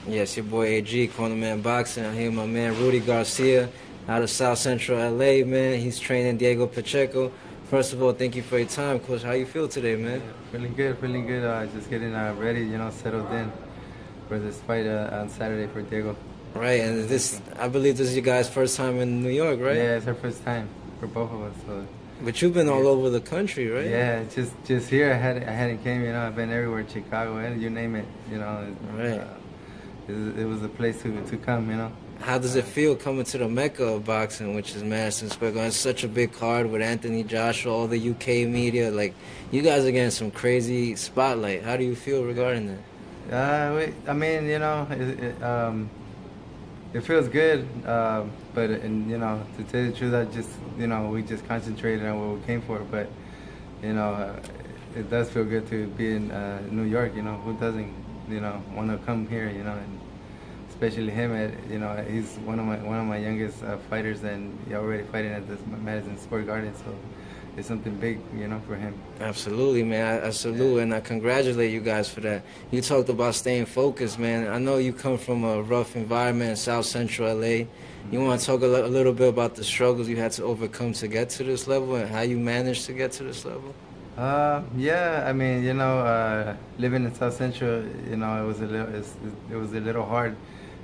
Yes, your boy AG, Cornerman Boxing. I'm here with my man Rudy Garcia out of South Central LA, man. He's training Diego Pacheco. First of all, thank you for your time, Coach. How you feel today, man? Yeah, feeling good, feeling good. Just getting ready, settled in for this fight on Saturday for Diego. Right, and I believe this is your guys' first time in New York, right? Yeah, it's our first time for both of us. So. But you've been all over the country, right? Yeah, just here. I hadn't came. I've been everywhere, Chicago, and you name it. Right. It was a place to come. How does it feel coming to the mecca of boxing, which is Madison Square Garden? It's such a big card with Anthony Joshua, all the UK media. Like, you guys are getting some crazy spotlight. How do you feel regarding that? I mean, it feels good, but to tell you the truth, we just concentrated on what we came for. But it does feel good to be in New York. Who doesn't want to come here? And especially him. He's one of my youngest fighters, and he's already fighting at this Madison Square Garden. So it's something big, for him. Absolutely, man. I salute and I congratulate you guys for that. You talked about staying focused, man. I know you come from a rough environment in South Central LA. You want to talk a little bit about the struggles you had to overcome to get to this level and how you managed to get to this level? Yeah, I mean, living in South Central, it was a little hard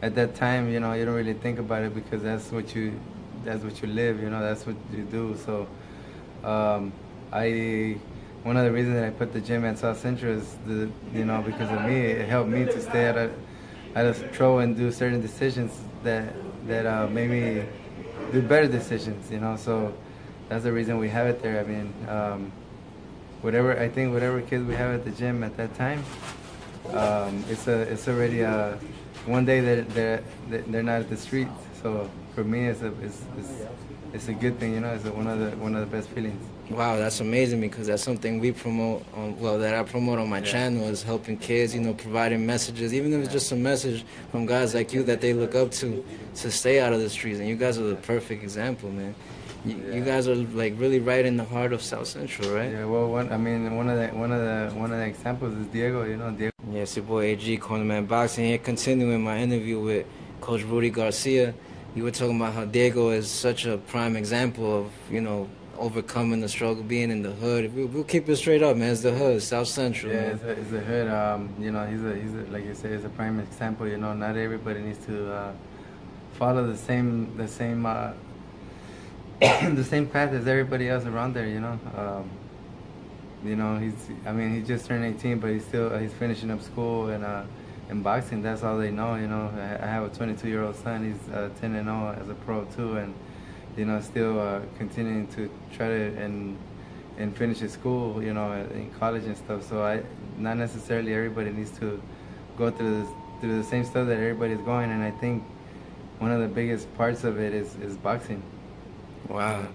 at that time. You don't really think about it because that's what you live. That's what you do. So. One of the reasons that I put the gym at South Central is because of me. It helped me to stay out of trouble and do certain decisions that made me do better decisions. So that's the reason we have it there. I mean, whatever kids we have at the gym at that time, it's already one day that they're not at the streets. So for me, it's a good thing, It's one of the best feelings. Wow, that's amazing because that's something we promote. That I promote on my channel is helping kids, providing messages, even if it's just a message from guys like you that they look up to stay out of the streets. And you guys are the perfect example, man. You guys are like really right in the heart of South Central, right? Yeah. Well, one of the examples is Diego. Diego. Yes, your boy AG, Cornerman Boxing here, continuing my interview with Coach Rudy Garcia. You were talking about how Diego is such a prime example of, overcoming the struggle, being in the hood. We'll keep it straight up, man. It's the hood, South Central. Yeah, it's the hood. He's like you say, he's a prime example. Not everybody needs to follow the same the same path as everybody else around there. He just turned 18, but he's finishing up school and. In boxing, that's all they know. I have a 22-year-old son. He's 10-0 as a pro too, and still continuing to try to and finish his school. In college and stuff. So not necessarily everybody needs to go through the same stuff that everybody's going. And I think one of the biggest parts of it is boxing. Wow.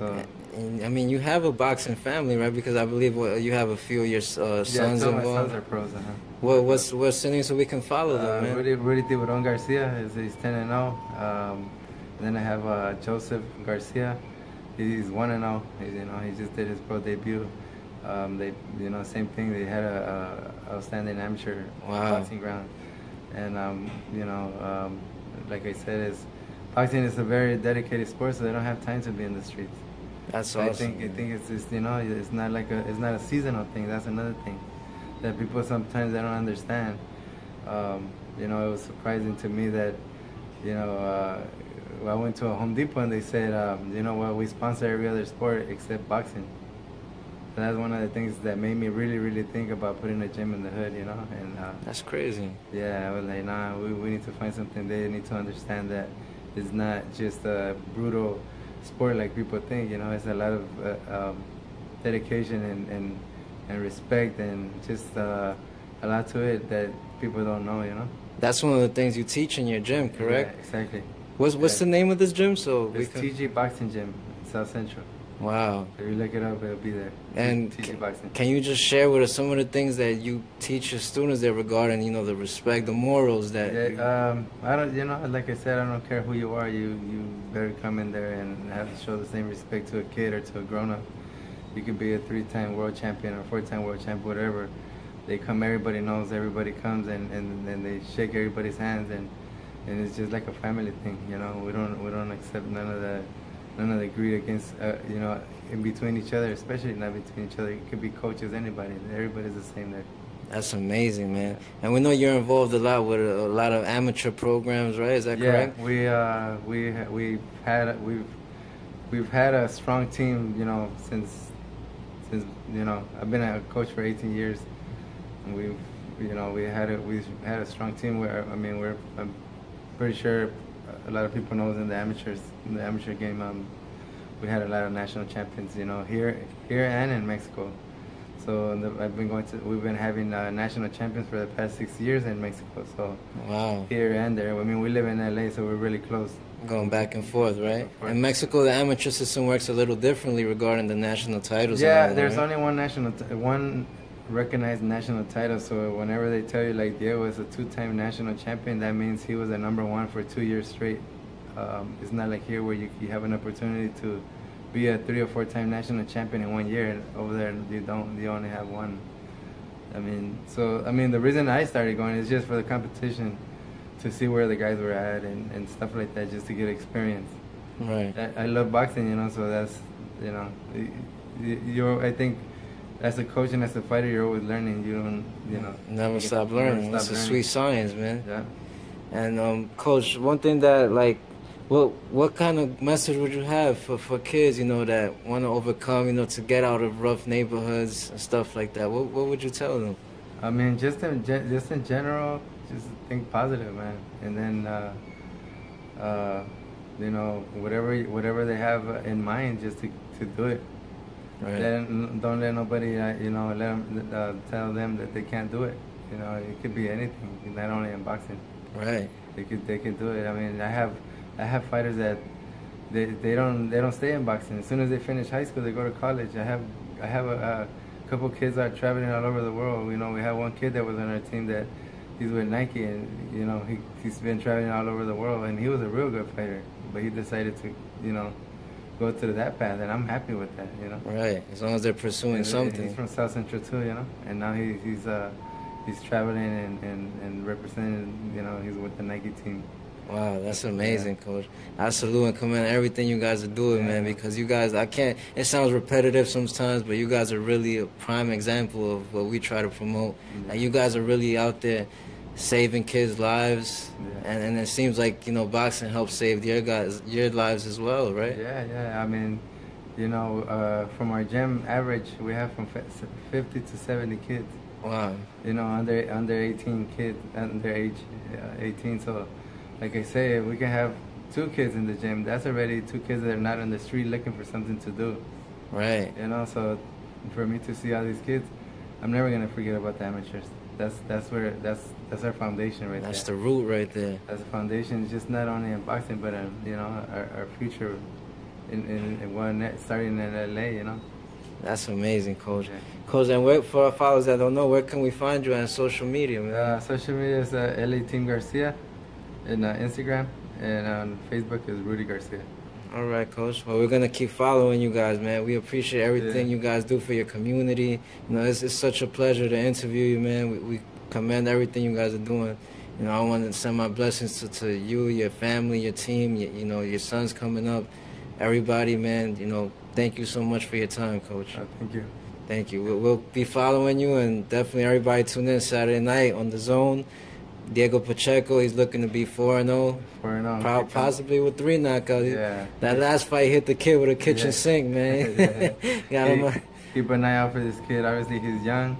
So. I mean, you have a boxing family, right? Because I believe you have a few of your sons involved. Yeah, my sons are pros. What's the name so we can follow them, man? Rudy Garcia he's 10-0. Then I have Joseph Garcia. He's 1-0. He just did his pro debut. Same thing. They had a outstanding amateur boxing ground, and like I said, boxing is a very dedicated sport, so they don't have time to be in the streets. That's awesome. I think it's just it's not a seasonal thing. That's another thing that people sometimes they don't understand. It was surprising to me that I went to a Home Depot and they said we sponsor every other sport except boxing. So that's one of the things that made me really, really think about putting a gym in the hood, And that's crazy. Yeah, I was like, nah, we need to find something. They need to understand that it's not just a brutal sport like people think. It's a lot of dedication and respect and just a lot to it that people don't know. That's one of the things you teach in your gym, correct? Yeah, exactly. What's the name of this gym? It's TG Boxing Gym in South Central. Wow. If you look it up, it'll be there. And TG Boxing. Can you just share with us some of the things that you teach your students there regarding, the respect, the morals that? Yeah, I don't, like I said, I don't care who you are. You better come in there and have to show the same respect to a kid or to a grown-up. You could be a 3-time world champion or 4-time world champion, whatever. they come, everybody knows, everybody comes, and they shake everybody's hands, and it's just like a family thing, you know. We don't accept none of the greed against, you know, in between each other, especially not between each other. It could be coaches, anybody. Everybody's the same there. That's amazing, man. And we know you're involved a lot with a lot of amateur programs, right? Is that correct? Yeah, we've had a strong team, you know, since you know, I've been a coach for 18 years, and we've had a strong team. Where I mean, I'm pretty sure a lot of people know in the amateur game. We had a lot of national champions, you know, here and in Mexico. So we've been having national champions for the past 6 years in Mexico. So wow, here and there. I mean, we live in LA, so we're really close. Going back and forth, right? In Mexico, the amateur system works a little differently regarding the national titles. Yeah, there's only one recognized national title. So whenever they tell you like Diego is a 2-time national champion, that means he was a #1 for 2 years straight. It's not like here where you have an opportunity to be a 3 or 4-time national champion in 1 year. And over there, you only have one. I mean, the reason I started going is just for the competition, to see where the guys were at and stuff like that, just to get experience. Right. I love boxing, you know, so that's, you know, I think as a coach and as a fighter, you're always learning. You don't, you know. Never stop learning. It's a sweet science, man. Yeah. And Coach, one thing that, like, what kind of message would you have for kids, you know, that want to overcome, you know, to get out of rough neighborhoods and stuff like that? What would you tell them? I mean, just in general, just think positive, man. And then, you know, whatever they have in mind, just to do it. Right. Don't let nobody, you know, let them tell them that they can't do it. You know, it could be anything, not only in boxing. Right. They could do it. I mean, I have fighters that they don't stay in boxing. As soon as they finish high school, they go to college. I have a couple kids that are traveling all over the world. You know, we have one kid that was on our team that he's with Nike, and you know he's been traveling all over the world, and he was a real good fighter, but he decided to, you know, go to that path, and I'm happy with that, you know. Right, as long as they're pursuing something. He's from South Central too, you know, and now he's traveling and representing, you know, he's with the Nike team. Wow, that's amazing, Coach. I salute and commend everything you guys are doing, man, because you guys, it sounds repetitive sometimes, but you guys are really a prime example of what we try to promote. And you guys are really out there saving kids' lives, and it seems like, you know, boxing helps save your lives as well, right? Yeah. I mean, you know, from our gym average, we have from 50 to 70 kids. Wow. You know, under 18 kids, under age 18, so... Like I say, we can have 2 kids in the gym. That's already 2 kids that are not on the street looking for something to do. Right. You know, so for me to see all these kids, I'm never gonna forget about the amateurs. That's our foundation right there. That's the root right there. That's the foundation, just not only in boxing, but you know, our future starting in LA. You know. That's amazing, Coach. Yeah. Coach, and for our followers that don't know, where can we find you on social media, man? Social media is LA Team Garcia. And Instagram, and on Facebook is Rudy Garcia. All right, Coach. Well, we're going to keep following you guys, man. We appreciate everything you guys do for your community. You know, it's such a pleasure to interview you, man. We commend everything you guys are doing. You know, I want to send my blessings to you, your family, your team, you know, your son's coming up. Everybody, man, you know, thank you so much for your time, Coach. Thank you. Thank you. We'll be following you, and definitely everybody tune in Saturday night on The Zone. Diego Pacheco, he's looking to be 4-0. 4-0. Possibly with 3 knockouts. Yeah. That last fight hit the kid with a kitchen sink, man. Keep an eye out for this kid. Obviously, he's young,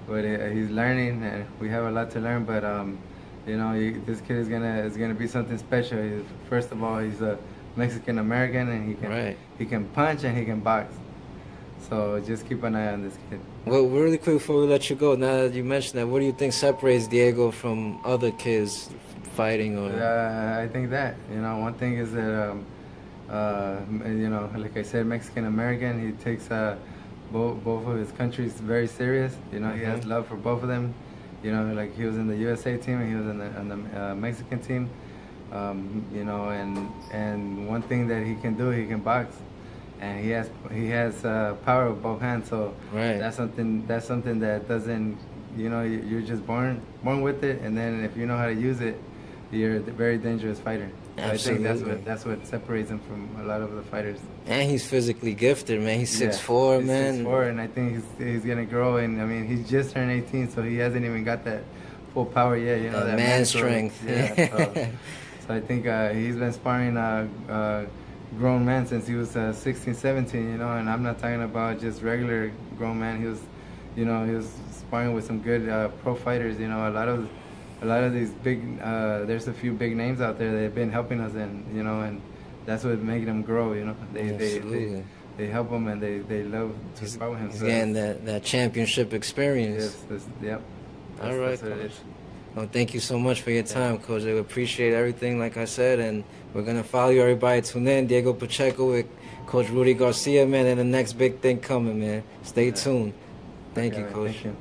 but he's learning, and we have a lot to learn. But you know, this kid is gonna be something special. First of all, he's a Mexican American, and he can punch and he can box. So just keep an eye on this kid. Well, really quick before we let you go, now that you mentioned that, what do you think separates Diego from other kids fighting? Or I think that, you know, one thing is that, you know, like I said, Mexican American, he takes both of his countries very serious. You know, he has love for both of them. You know, like he was in the USA team and he was in the Mexican team. You know, and one thing that he can do, he can box. And he has power with both hands, so that's something that doesn't you know, you're just born with it, and then if you know how to use it, you're a very dangerous fighter. So Absolutely. I think that's what separates him from a lot of the fighters. And he's physically gifted, man. He's 6'4", man. 6'4", and I think he's gonna grow. And I mean, he's just turned 18, so he hasn't even got that full power yet. You know, that man strength. Yeah. So I think he's been sparring grown men since he was 16, 17. You know, and I'm not talking about just regular grown men. He was sparring with some good pro fighters. You know, a lot of these big. There's a few big names out there that have been helping us, and that's what making them grow. You know, they help him, and they love to spar with him. He's getting that championship experience. Yes, yep. All right, Coach. Well, thank you so much for your time, Coach. I appreciate everything, like I said, and we're going to follow you. Everybody tune in. Diego Pacheco with Coach Rudy Garcia, man, and the next big thing coming, man. Stay tuned. Thank you, Coach. Thank you.